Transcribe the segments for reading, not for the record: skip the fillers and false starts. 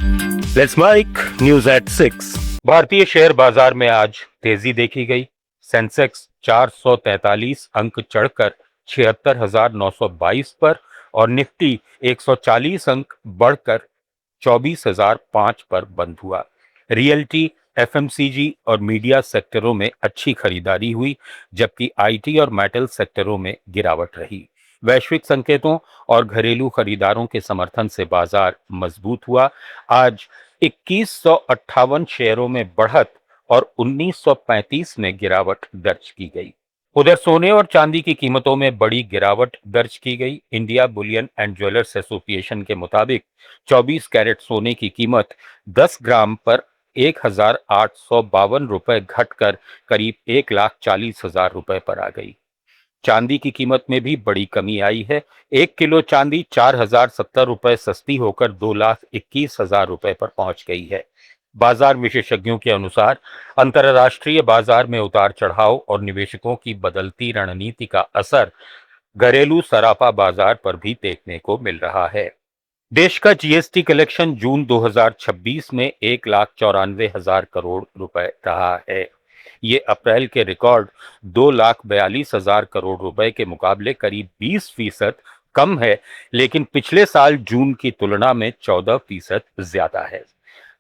Let's mic news at 6। भारतीय share बाजार में आज तेजी देखी गई। सेंसेक्स 443 अंक चढ़कर 76,922 पर और निफ्टी 140 अंक बढ़कर 24,005 पर बंद हुआ। रियल्टी, एफएमसीजी और मीडिया सेक्टरों में अच्छी खरीदारी हुई, जबकि आईटी और मेटल सेक्टरों में गिरावट रही। वैश्विक संकेतों और घरेलू खरीदारों के समर्थन से बाजार मजबूत हुआ। आज 2158 शेयरों में बढ़त और 1935 में गिरावट दर्ज की गई। उधर सोने और चांदी की कीमतों में बड़ी गिरावट दर्ज की गई। India Boolean and jewellers association के मुताबिक 24 कैरेट सोने की कीमत 10 ग्राम पर 1,852 रुपए घटकर करीब 1,40,000 रुपए पर आ गई। चांदी की कीमत में भी बड़ी कमी आई है। 1 किलो चांदी 4,070 रुपए सस्ती होकर 2,21,000 रुपए पर पहुंच गई है। बाजार विशेषज्ञों के अनुसार अंतर्राष्ट्रीय बाजार में उतार चढ़ाव और निवेशकों की बदलती रणनीति का असर घरेलू सराफा बाजार पर भी देखने को मिल रहा है। देश का जीएसटी कलेक्शन जून 2026 में 1,94,000 करोड़ रुपए रहा है। ये अप्रैल के रिकॉर्ड 2,42,000 करोड़ रुपए के मुकाबले करीब 20% कम है, लेकिन पिछले साल जून की तुलना में 14% ज्यादा है।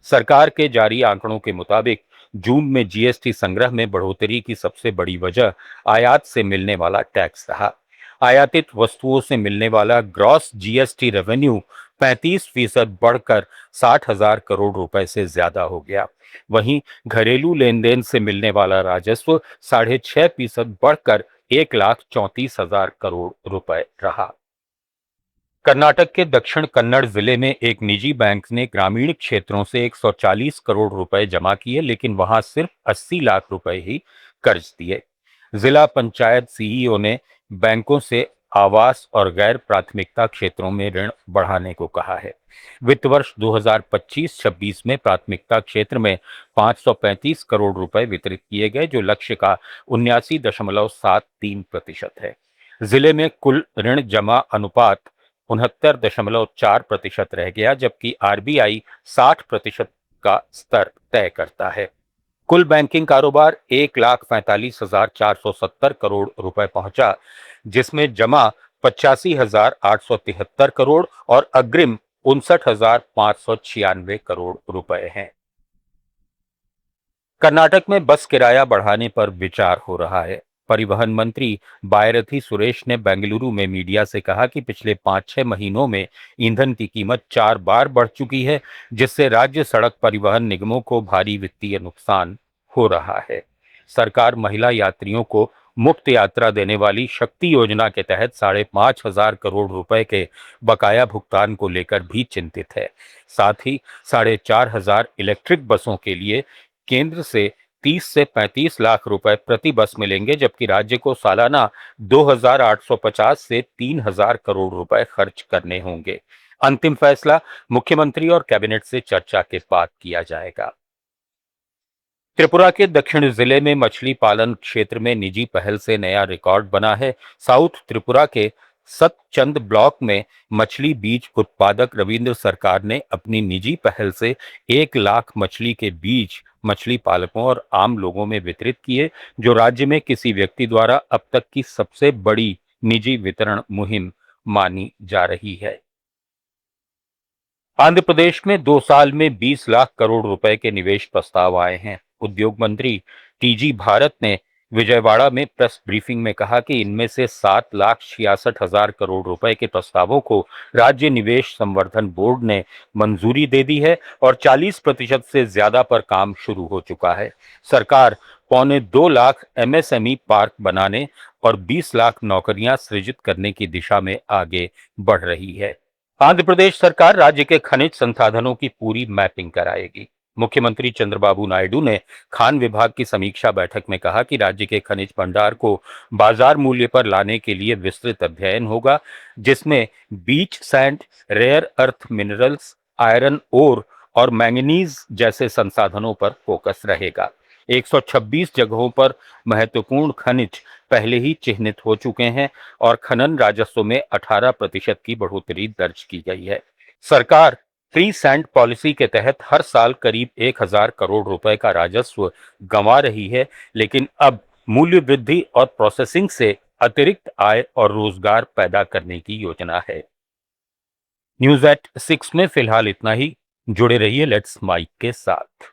सरकार के जारी आंकड़ों के मुताबिक जून में जीएसटी संग्रह में बढ़ोतरी की सबसे बड़ी वजह आयात से मिलने वाला टैक्स रहा। आयातित वस्तुओं से मिलने वाला ग्रॉस जीएसटी रेवेन्यू 35% बढ़कर 60,000 करोड़ रुपए से ज्यादा हो गया। वहीं घरेलू लेन देन से मिलने वाला राजस्व 6.5% बढ़कर 1,34,000 करोड़ रुपए रहा। कर्नाटक के दक्षिण कन्नड़ जिले में एक निजी बैंक ने ग्रामीण क्षेत्रों से 140 करोड़ रुपए जमा किए, लेकिन वहां सिर्फ 80 लाख रुपए ही कर्ज दिए। जिला पंचायत सीईओ ने बैंकों से आवास और गैर प्राथमिकता क्षेत्रों में ऋण बढ़ाने को कहा है। वित्त वर्ष 2025-26 में प्राथमिकता क्षेत्र में 535 करोड़ रुपए वितरित किए गए, जो लक्ष्य का 79.73% है। जिले में कुल ऋण जमा अनुपात 69.4% रह गया, जबकि आरबीआई 60% का स्तर तय करता है। कुल बैंकिंग कारोबार 1,45,470 करोड़ रुपए पहुंचा, जिसमें जमा 85,873 करोड़ और अग्रिम 59,596 करोड़ रुपए हैं। कर्नाटक में बस किराया बढ़ाने पर विचार हो रहा है। परिवहन मंत्री बायरथी सुरेश ने बेंगलुरु में मीडिया से कहा कि पिछले 5-6 महीनों में ईंधन की कीमत 4 बार बढ़ चुकी है, जिससे राज्य सड़क परिवहन निगमों को भारी वित्तीय नुकसान हो रहा है। सरकार महिला यात्रियों को मुफ्त यात्रा देने वाली शक्ति योजना के तहत 5,500 करोड़ रुपए के बकाया भुगतान को लेकर भी चिंतित है। साथ ही 4,500 इलेक्ट्रिक बसों के लिए केंद्र से 30 से 35 लाख रुपए प्रति बस मिलेंगे, जबकि राज्य को सालाना 2,850 से 3,000 करोड़ रुपए खर्च करने होंगे। अंतिम फैसला मुख्यमंत्री और कैबिनेट से चर्चा के बाद किया जाएगा। त्रिपुरा के दक्षिण जिले में मछली पालन क्षेत्र में निजी पहल से नया रिकॉर्ड बना है। साउथ त्रिपुरा के सतचंद ब्लॉक में मछली बीज उत्पादक रविंद्र सरकार ने अपनी निजी पहल से 1 लाख मछली के बीज मछली पालकों और आम लोगों में वितरित किए, जो राज्य में किसी व्यक्ति द्वारा अब तक की सबसे बड़ी निजी वितरण मुहिम मानी जा रही है। आंध्र प्रदेश में 2 साल में 20 लाख करोड़ रुपए के निवेश प्रस्ताव आए हैं। उद्योग मंत्री टीजी भारत ने विजयवाड़ा में प्रेस ब्रीफिंग में कहा कि इनमें से 7,66,000 करोड़ रुपए के प्रस्तावों को राज्य निवेश संवर्धन बोर्ड ने मंजूरी दे दी है और 40% से ज्यादा पर काम शुरू हो चुका है। सरकार 1,25,00,000 एमएसएमई पार्क बनाने और 20 लाख नौकरियां सृजित करने की दिशा में आगे बढ़ रही है। आंध्र प्रदेश सरकार राज्य के खनिज संसाधनों की पूरी मैपिंग कराएगी। मुख्यमंत्री चंद्रबाबू नायडू ने खान विभाग की समीक्षा बैठक में कहा कि राज्य के खनिज भंडार को बाजार मूल्य पर लाने के लिए विस्तृत अध्ययन होगा, जिसमें beach sand, rare earth minerals, iron ore और मैंगनीज जैसे संसाधनों पर फोकस रहेगा। 126 जगहों पर महत्वपूर्ण खनिज पहले ही चिन्हित हो चुके हैं और खनन राजस्व में 18% की बढ़ोतरी दर्ज की गई है। सरकार फ्री सैंड पॉलिसी के तहत हर साल करीब 1,000 करोड़ रुपए का राजस्व गंवा रही है, लेकिन अब मूल्य वृद्धि और प्रोसेसिंग से अतिरिक्त आय और रोजगार पैदा करने की योजना है। न्यूज एट 6 में फिलहाल इतना ही। जुड़े रहिए लेट्स माइक के साथ।